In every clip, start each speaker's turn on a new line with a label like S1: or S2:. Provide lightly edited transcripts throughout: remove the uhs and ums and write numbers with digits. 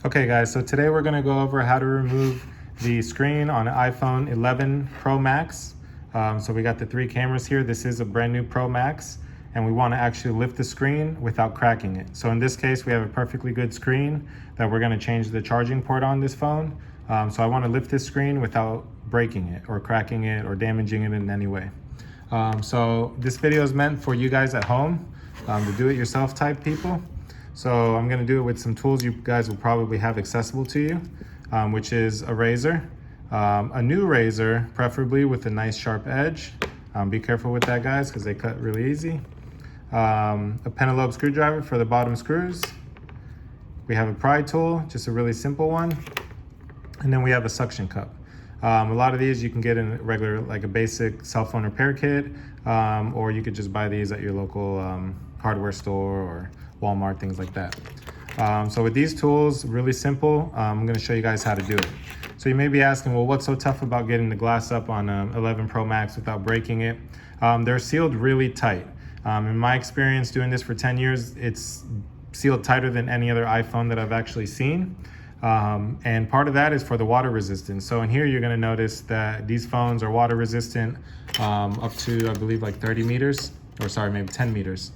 S1: Okay guys, so today we're gonna go over how to remove the screen on an iPhone 11 Pro Max. So we got the 3 cameras here. This is a brand new Pro Max, and we wanna actually lift the screen without cracking it. So in this case, we have a perfectly good screen that we're gonna change the charging port on this phone. So I wanna lift this screen without breaking it or cracking it or damaging it in any way. So this video is meant for you guys at home, the do-it-yourself type people. So I'm gonna do it with some tools you guys will probably have accessible to you, which is a razor, a new razor, preferably with a nice sharp edge. Be careful with that, guys, because they cut really easy. A pentalobe screwdriver for the bottom screws. We have a pry tool, just a really simple one. And then we have a suction cup. A lot of these you can get in a regular, like a basic cell phone repair kit, or you could just buy these at your local hardware store or Walmart, things like that. So with these tools, really simple. I'm gonna show you guys how to do it. So you may be asking, well, what's so tough about getting the glass up on 11 Pro Max without breaking it? They're sealed really tight. In my experience doing this for 10 years, it's sealed tighter than any other iPhone that I've actually seen. And part of that is for the water resistance. So in here, you're gonna notice that these phones are water resistant up to, I believe, like 30 meters, or sorry, maybe 10 meters.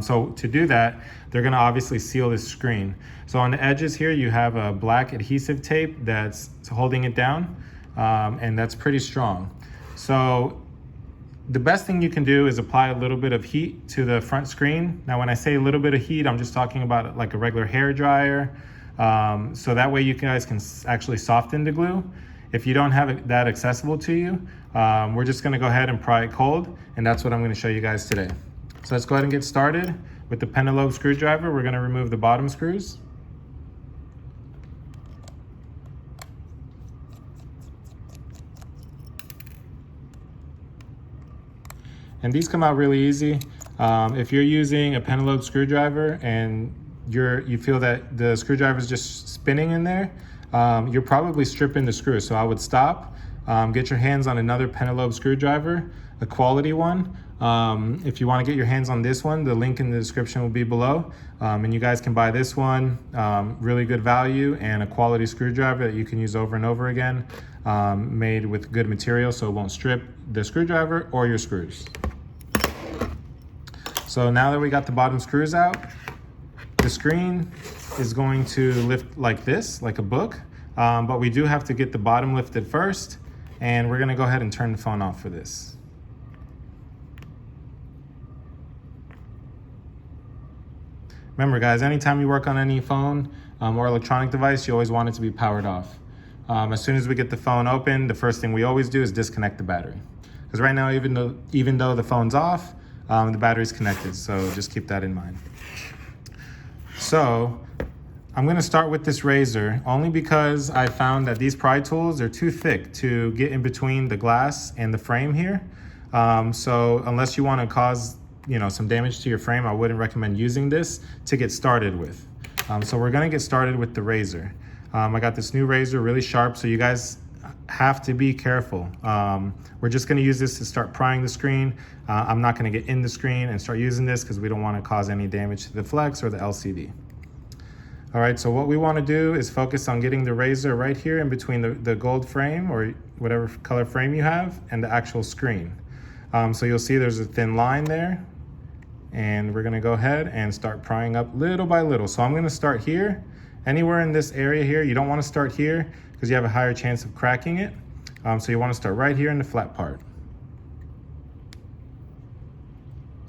S1: So to do that, they're gonna obviously seal this screen. So on the edges here, you have a black adhesive tape that's holding it down, and that's pretty strong. So the best thing you can do is apply a little bit of heat to the front screen. Now, when I say a little bit of heat, I'm just talking about like a regular hair dryer. So that way you guys can actually soften the glue. If you don't have that accessible to you, we're just gonna go ahead and pry it cold, and that's what I'm gonna show you guys today. So let's go ahead and get started. With the pentalobe screwdriver, we're gonna remove the bottom screws. And these come out really easy. If you're using a pentalobe screwdriver and you feel that the screwdriver is just spinning in there, you're probably stripping the screw. So I would stop, get your hands on another pentalobe screwdriver, a quality one. If you want to get your hands on this one, the link in the description will be below. And you guys can buy this one, really good value and a quality screwdriver that you can use over and over again, made with good material so it won't strip the screwdriver or your screws. So now that we got the bottom screws out, the screen is going to lift like this, like a book, but we do have to get the bottom lifted first, and we're gonna go ahead and turn the phone off for this. Remember guys, anytime you work on any phone or electronic device, you always want it to be powered off. As soon as we get the phone open, the first thing we always do is disconnect the battery. Because right now, even though the phone's off, the battery's connected, so just keep that in mind. So I'm gonna start with this razor only because I found that these pry tools are too thick to get in between the glass and the frame here. So unless you wanna cause some damage to your frame, I wouldn't recommend using this to get started with. So we're gonna get started with the razor. I got this new razor, really sharp, so you guys have to be careful. We're just gonna use this to start prying the screen. I'm not gonna get in the screen and start using this because we don't wanna cause any damage to the flex or the LCD. All right, so what we wanna do is focus on getting the razor right here in between the gold frame or whatever color frame you have and the actual screen. So you'll see there's a thin line there, and we're gonna go ahead and start prying up little by little. So I'm gonna start here. Anywhere in this area here, you don't wanna start here because you have a higher chance of cracking it. So you wanna start right here in the flat part.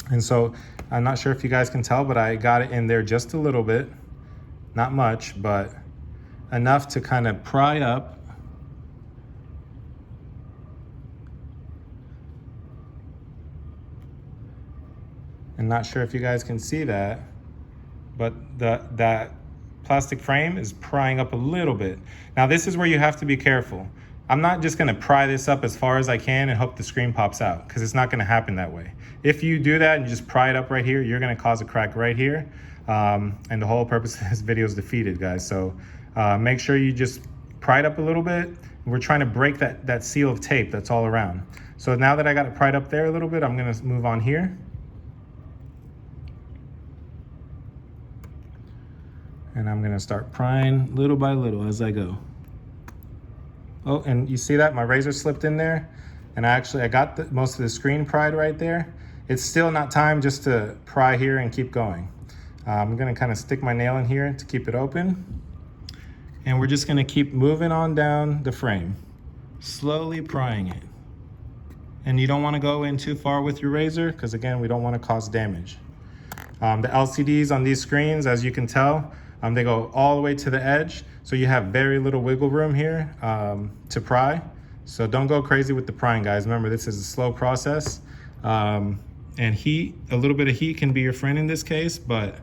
S1: And so I'm not sure if you guys can tell, but I got it in there just a little bit. Not much, but enough to kind of pry up. And not sure if you guys can see that, but that plastic frame is prying up a little bit. Now this is where you have to be careful. I'm not just gonna pry this up as far as I can and hope the screen pops out, because it's not gonna happen that way. If you do that and you just pry it up right here, you're gonna cause a crack right here. And the whole purpose of this video is defeated, guys. So make sure you just pry it up a little bit. We're trying to break that seal of tape that's all around. So now that I got it pried up there a little bit, I'm gonna move on here. And I'm gonna start prying little by little as I go. Oh, and you see that? My razor slipped in there. And I got most of the screen pried right there. It's still not time just to pry here and keep going. I'm gonna kind of stick my nail in here to keep it open. And we're just gonna keep moving on down the frame, slowly prying it. And you don't wanna go in too far with your razor, because again, we don't wanna cause damage. The LCDs on these screens, as you can tell, they go all the way to the edge. So you have very little wiggle room here to pry. So don't go crazy with the prying, guys. Remember, this is a slow process. And a little bit of heat can be your friend in this case, but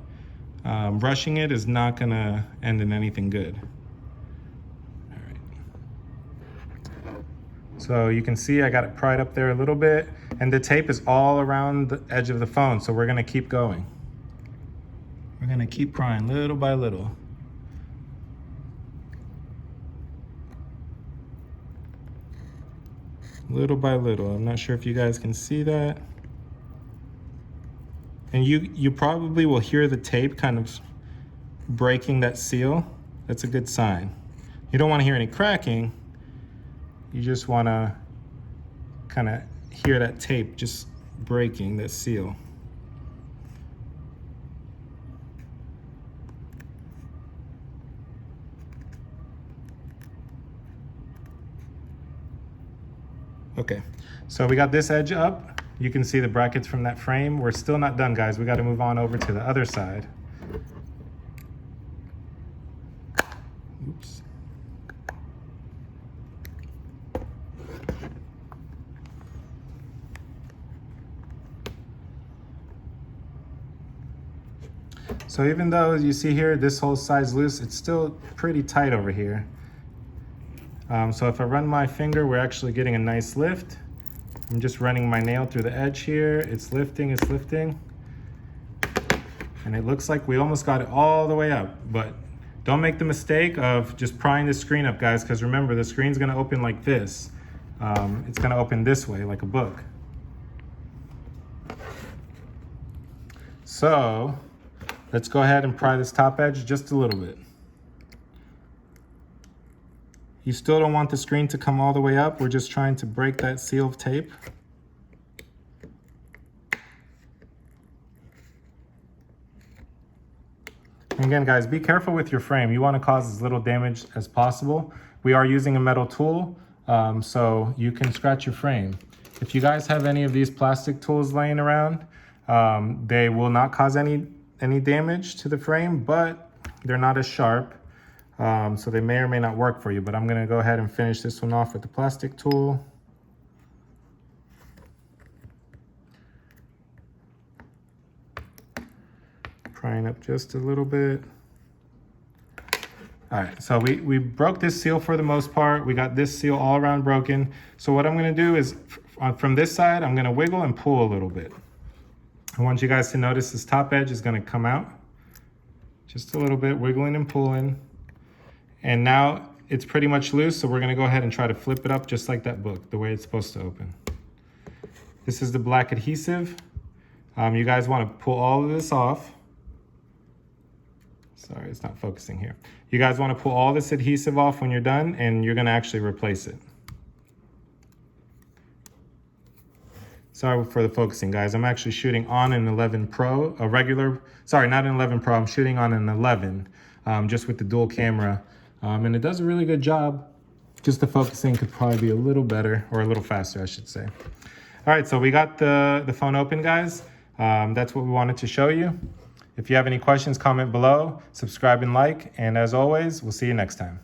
S1: rushing it is not gonna end in anything good. All right. So you can see I got it pried up there a little bit, and the tape is all around the edge of the phone, so we're gonna keep going. We're gonna keep prying little by little. Little by little. I'm not sure if you guys can see that. And you probably will hear the tape kind of breaking that seal. That's a good sign. You don't want to hear any cracking. You just want to kind of hear that tape just breaking that seal. Okay, so we got this edge up. You can see the brackets from that frame. We're still not done, guys. We got to move on over to the other side. Oops. So even though you see here, this whole side's loose, it's still pretty tight over here. So if I run my finger, we're actually getting a nice lift. I'm just running my nail through the edge here. It's lifting, it's lifting. And it looks like we almost got it all the way up, but don't make the mistake of just prying the screen up, guys, because remember, the screen's gonna open like this. It's gonna open this way, like a book. So let's go ahead and pry this top edge just a little bit. You still don't want the screen to come all the way up. We're just trying to break that seal of tape. And again, guys, be careful with your frame. You want to cause as little damage as possible. We are using a metal tool, so you can scratch your frame. If you guys have any of these plastic tools laying around, they will not cause any damage to the frame, but they're not as sharp. So they may or may not work for you, but I'm gonna go ahead and finish this one off with the plastic tool. Prying up just a little bit. All right, so we broke this seal for the most part. We got this seal all around broken. So what I'm gonna do is, from this side, I'm gonna wiggle and pull a little bit. I want you guys to notice this top edge is gonna come out. Just a little bit, wiggling and pulling. And now it's pretty much loose, so we're gonna go ahead and try to flip it up just like that book, the way it's supposed to open. This is the black adhesive. You guys wanna pull all of this off. Sorry, it's not focusing here. You guys wanna pull all this adhesive off when you're done, and you're gonna actually replace it. Sorry for the focusing, guys. I'm actually shooting on an 11 Pro, sorry, not an 11 Pro, I'm shooting on an 11, just with the dual camera. And it does a really good job. Just the focusing could probably be a little better, or a little faster, I should say. All right, so we got the phone open, guys. That's what we wanted to show you. If you have any questions, comment below, subscribe and like, and as always, we'll see you next time.